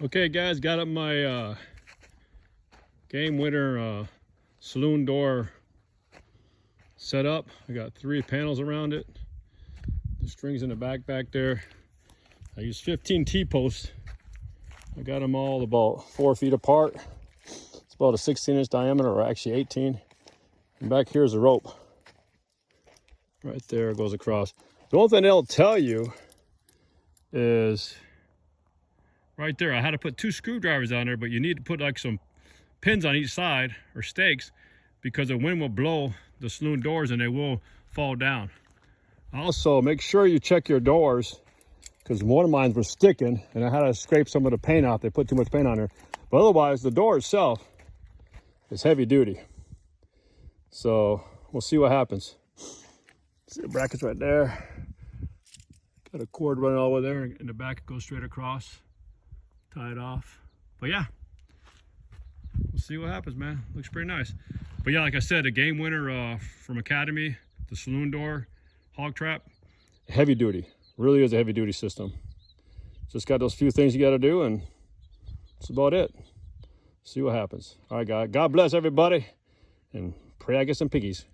Okay guys, got up my game winner saloon door set up. I got 3 panels around it. The strings in the back there. I used 15 T-posts. I got them all about 4 feet apart. It's about a 16-inch diameter, or actually 18. And back here's the rope. Right there, it goes across. The only thing they'll tell you is right there, I had to put 2 screwdrivers on there, but you need to put like some pins on each side, or stakes, because the wind will blow the saloon doors and they will fall down. Also, make sure you check your doors, because one of mine was sticking and I had to scrape some of the paint off. They put too much paint on there. But otherwise, the door itself is heavy duty. So we'll see what happens. See the brackets right there. Got a cord running all the way there. In the back, it goes straight across. Tie it off. But yeah, we'll see what happens, man. Looks pretty nice. But yeah, like I said, a game winner from Academy, the saloon door, hog trap, heavy duty. Really is a heavy duty system. Just got those few things you got to do, and that's about it. See what happens. All right, guys. God bless everybody, and pray I get some piggies.